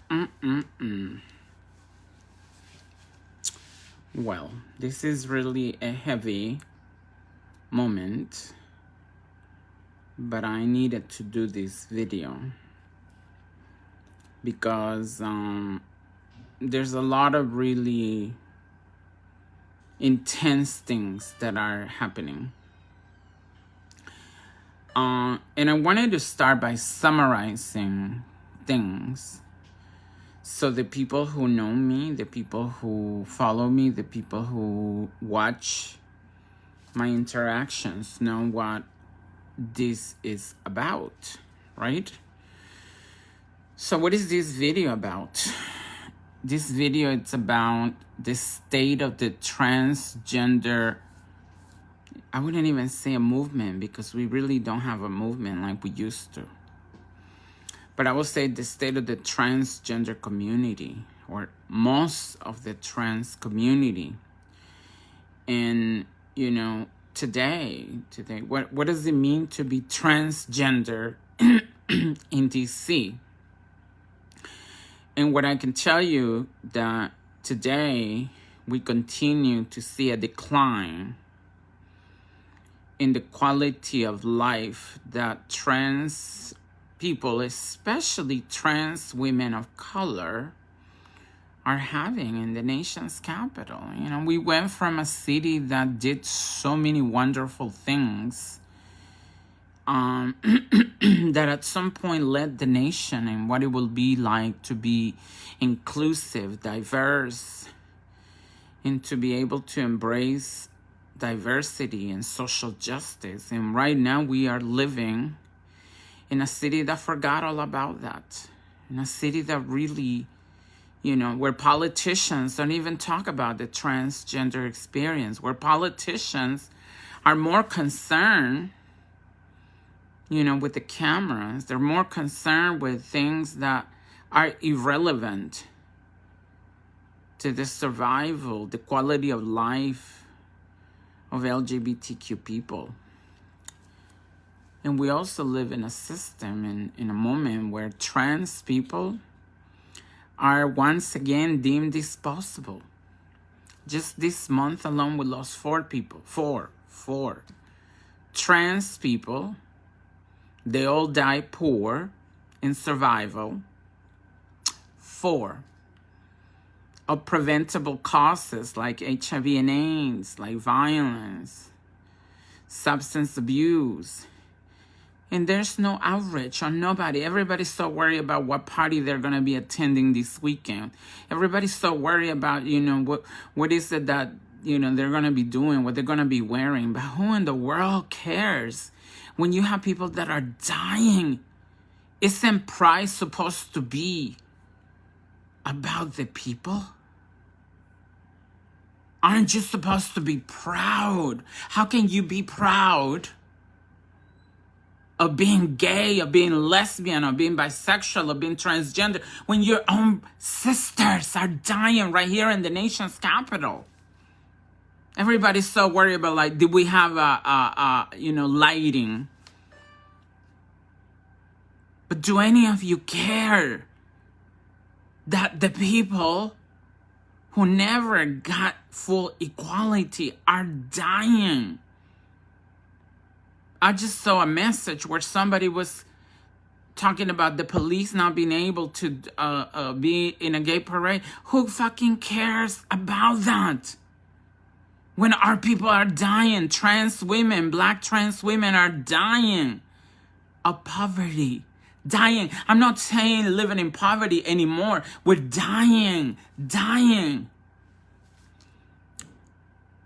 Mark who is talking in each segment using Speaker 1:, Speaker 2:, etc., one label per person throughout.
Speaker 1: Whew. Well, this is really a heavy moment, but I needed to do this video because there's a lot of really intense things that are happening. And I wanted to start by summarizing things so the people who know me, the people who follow me, the people who watch my interactions know what this is about, right? So what is this video about? This video, it's about the state of the transgender, I wouldn't even say a movement because we really don't have a movement like we used to. But I will say the state of the transgender community, or most of the trans community. And, you know, today, what does it mean to be transgender in DC? And what I can tell you that today we continue to see a decline in the quality of life that trans people, especially trans women of color, are having in the nation's capital. You know, we went from a city that did so many wonderful things that at some point led the nation in what it will be like to be inclusive, diverse, and to be able to embrace diversity and social justice. And right now we are living in a city that forgot all about that. In a city that really, you know, where politicians don't even talk about the transgender experience, where politicians are more concerned, you know, with the cameras. They're more concerned with things that are irrelevant to the survival, the quality of life of LGBTQ people. And we also live in a system, in a moment where trans people are once again deemed disposable. Just this month alone, we lost 4 people. Four. Trans people. They all die poor in survival. 4. Of preventable causes like HIV and AIDS, like violence, substance abuse. And there's no outrage on nobody. Everybody's so worried about what party they're going to be attending this weekend. Everybody's so worried about, you know, what is it that, you know, they're going to be doing, what they're going to be wearing. But who in the world cares when you have people that are dying? Isn't pride supposed to be about the people? Aren't you supposed to be proud? How can you be proud of being gay, of being lesbian, of being bisexual, of being transgender, when your own sisters are dying right here in the nation's capital? Everybody's so worried about, like, did we have you know, lighting? But do any of you care that the people who never got full equality are dying? I just saw a message where somebody was talking about the police not being able to be in a gay parade. Who fucking cares about that? When our people are dying, trans women, black trans women are dying of poverty. Dying. I'm not saying living in poverty anymore. We're dying. And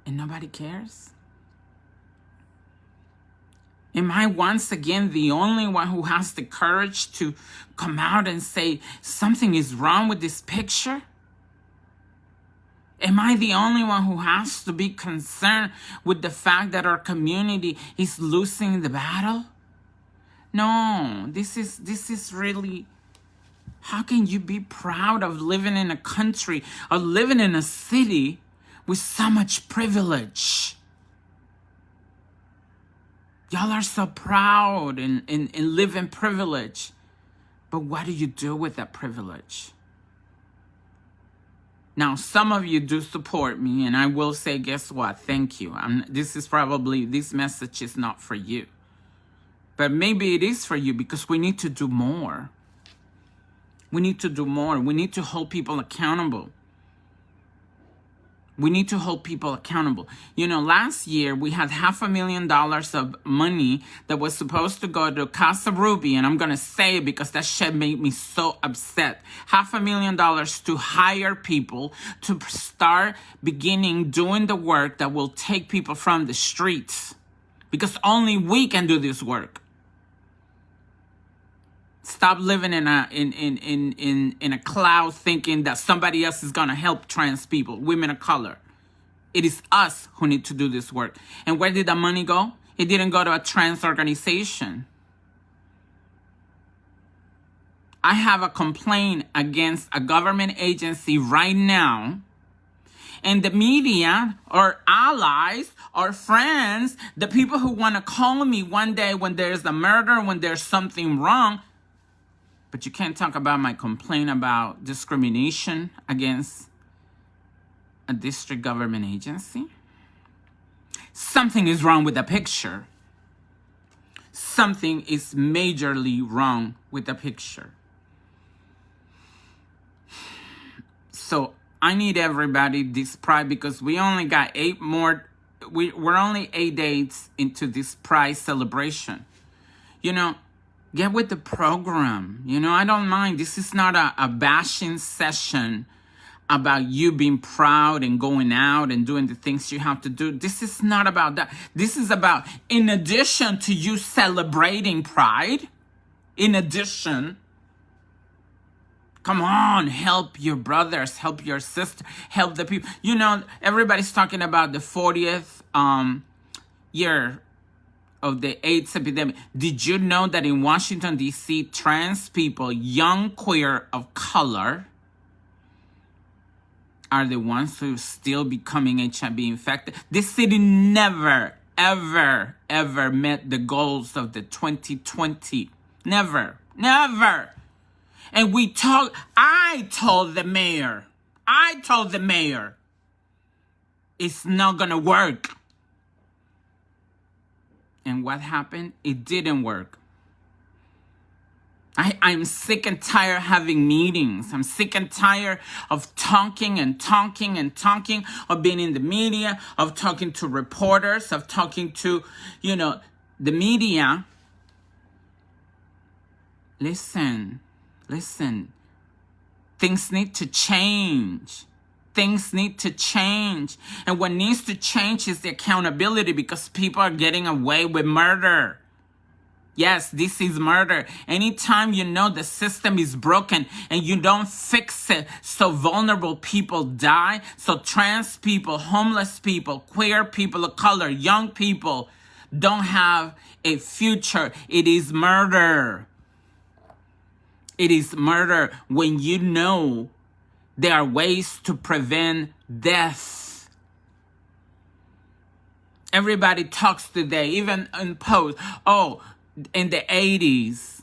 Speaker 1: nobody cares? Am I once again the only one who has the courage to come out and say something is wrong with this picture? Am I the only one who has to be concerned with the fact that our community is losing the battle? No, this is really, how can you be proud of living in a country, or living in a city with so much privilege? Y'all are so proud and live in privilege. But what do you do with that privilege? Now, some of you do support me, and I will say, guess what? Thank you. This message is not for you. But maybe it is for you, because we need to do more. We need to do more. We need to hold people accountable. We need to hold people accountable. You know, last year we had $500,000 of money that was supposed to go to Casa Ruby, and I'm going to say it because that shit made me so upset. $500,000 to hire people to start doing the work that will take people from the streets, because only we can do this work. Stop living in a cloud thinking that somebody else is going to help trans people, women of color. It is us who need to do this work. And where did the money go? It didn't go to a trans organization. I have a complaint against a government agency right now, and the media, or allies, or friends, the people who want to call me one day when there's a murder, when there's something wrong. But you can't talk about my complaint about discrimination against a district government agency. Something is wrong with the picture. Something is majorly wrong with the picture. So I need everybody this Pride, because we only got 8 more. We're only 8 days into this Pride celebration. You know, get with the program. You know, I don't mind. This is not a bashing session about you being proud and going out and doing the things you have to do. This is not about that. This is about, in addition to you celebrating Pride, in addition, come on, help your brothers, help your sister, help the people. You know, everybody's talking about the 40th year of the AIDS epidemic. Did you know that in Washington, D.C., trans people, young queer of color, are the ones who are still becoming HIV infected? This city never, ever, ever met the goals of the 2020. Never, never. And I told the mayor, it's not gonna work. And what happened? It didn't work. I'm sick and tired of having meetings. I'm sick and tired of talking, of being in the media, of talking to reporters, of talking to, the media. Listen. Things need to change. And what needs to change is the accountability, because people are getting away with murder. Yes, this is murder. Anytime you know the system is broken and you don't fix it, so vulnerable people die, so trans people, homeless people, queer people of color, young people don't have a future. It is murder. It is murder when you know there are ways to prevent death. Everybody talks today, even in posts, in the 80s.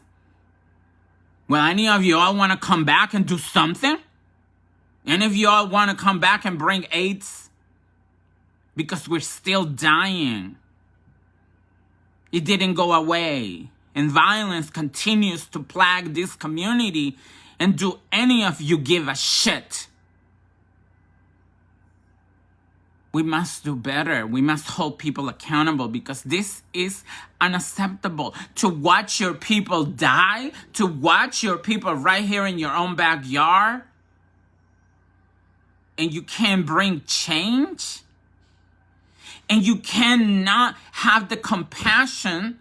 Speaker 1: Well, any of you all want to come back and do something? Any of you all want to come back and bring AIDS? Because we're still dying. It didn't go away. And violence continues to plague this community. And do any of you give a shit? We must do better. We must hold people accountable, because this is unacceptable. To watch your people die, to watch your people right here in your own backyard, and you can't bring change, and you cannot have the compassion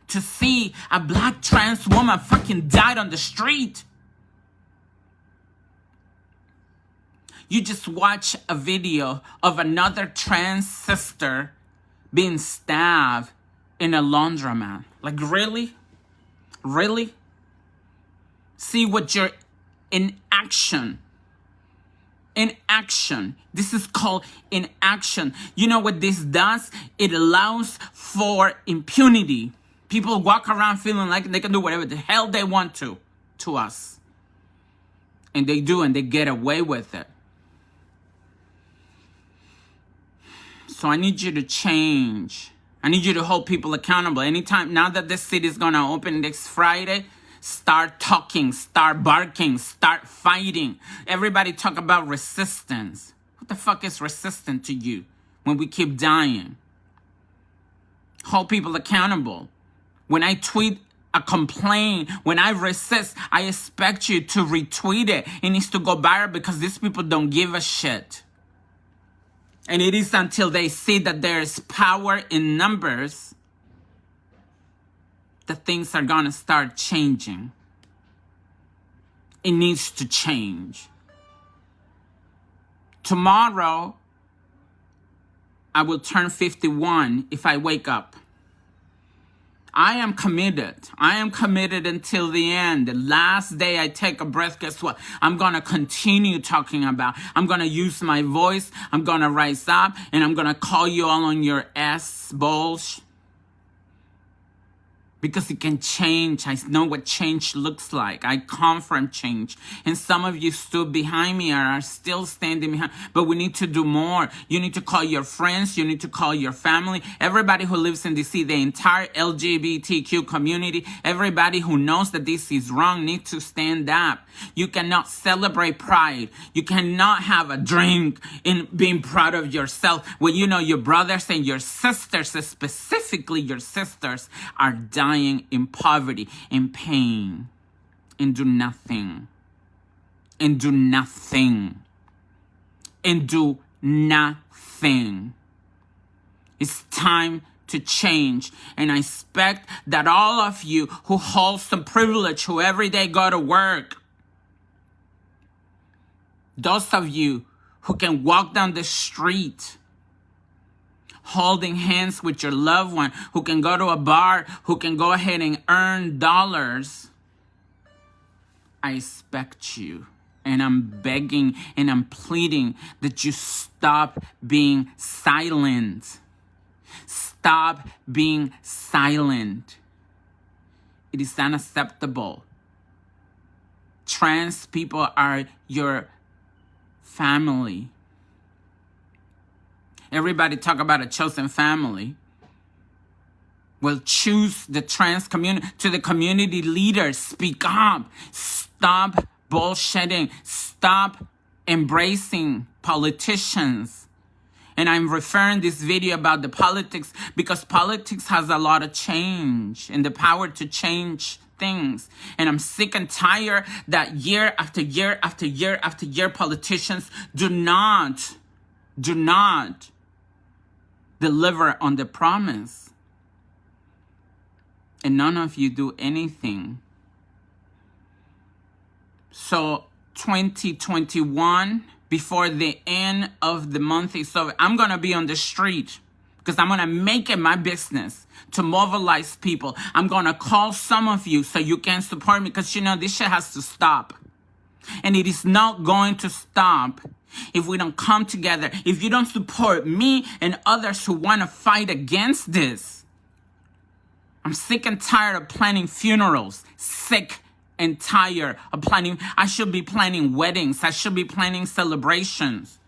Speaker 1: to see a black trans woman fucking died on the street. You just watch a video of another trans sister being stabbed in a laundromat. Like, really? Really? See what you're in action. In action. This is called inaction. You know what this does? It allows for impunity. People walk around feeling like they can do whatever the hell they want to. to us. And they do, and they get away with it. So I need you to change. I need you to hold people accountable. Anytime, now that the city is going to open next Friday, start talking, start barking, start fighting. Everybody talk about resistance. What the fuck is resistant to you when we keep dying? Hold people accountable. When I tweet a complaint, when I resist, I expect you to retweet it. It needs to go viral because these people don't give a shit. And it is until they see that there is power in numbers that things are going to start changing. It needs to change. Tomorrow, I will turn 51 if I wake up. I am committed. I am committed until the end. The last day I take a breath, guess what? I'm going to continue talking about. I'm going to use my voice. I'm going to rise up and I'm going to call you all on your ass bullshit. Because it can change. I know what change looks like. I come from change. And some of you stood behind me or are still standing behind. But we need to do more. You need to call your friends. You need to call your family. Everybody who lives in DC, the entire LGBTQ community, everybody who knows that this is wrong needs to stand up. You cannot celebrate pride. You cannot have a drink in being proud of yourself when you know your brothers and your sisters, specifically your sisters, are dying in poverty, in pain, and do nothing. And do nothing. And do nothing. It's time to change. And I expect that all of you who hold some privilege, who every day go to work, those of you who can walk down the street holding hands with your loved one, who can go to a bar, who can go ahead and earn dollars, I expect you. And I'm begging and I'm pleading that you stop being silent. Stop being silent. It is unacceptable. Trans people are your family. Everybody talk about a chosen family. Well, choose the trans community. To the community leaders, speak up. Stop bullshitting. Stop embracing politicians. And I'm referring this video about the politics because politics has a lot of change and the power to change things. And I'm sick and tired that year after year after year after year, politicians do not deliver on the promise. And none of you do anything. So 2021, before the end of the month is over, I'm going to be on the street because I'm going to make it my business to mobilize people. I'm going to call some of you so you can support me because, you know, this shit has to stop. And it is not going to stop if we don't come together, if you don't support me and others who want to fight against this. I'm sick and tired of planning funerals. Sick and tired of planning. I should be planning weddings. I should be planning celebrations.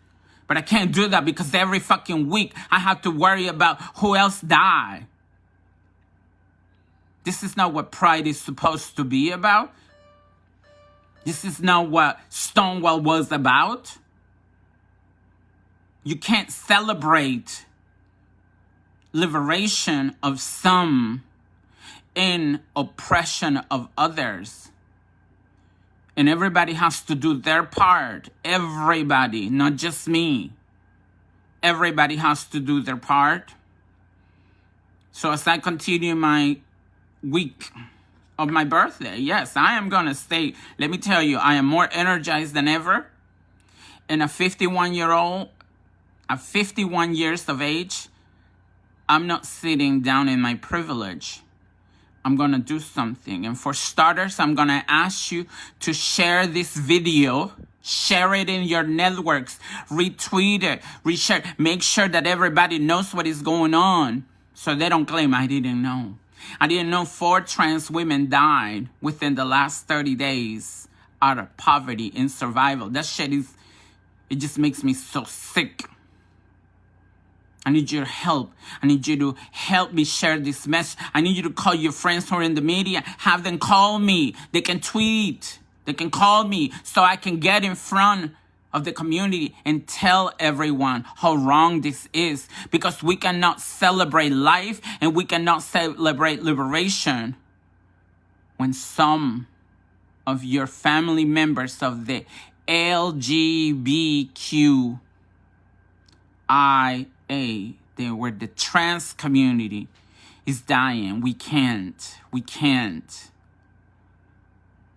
Speaker 1: But I can't do that because every fucking week I have to worry about who else died. This is not what pride is supposed to be about. This is not what Stonewall was about. You can't celebrate liberation of some in oppression of others. And everybody has to do their part. Everybody, not just me. Everybody has to do their part. So as I continue my week of my birthday, yes, I am going to stay. Let me tell you, I am more energized than ever. And a 51-year-old, at 51 years of age, I'm not sitting down in my privilege. I'm going to do something. And for starters, I'm going to ask you to share this video. Share it in your networks. Retweet it. Reshare. Make sure that everybody knows what is going on so they don't claim I didn't know. I didn't know 4 trans women died within the last 30 days out of poverty and survival. That shit it just makes me so sick. I need your help. I need you to help me share this message. I need you to call your friends who are in the media. Have them call me. They can tweet. They can call me so I can get in front of the community and tell everyone how wrong this is. Because we cannot celebrate life and we cannot celebrate liberation when some of your family members of the LGBTQIA, they were the trans community, is dying. We can't.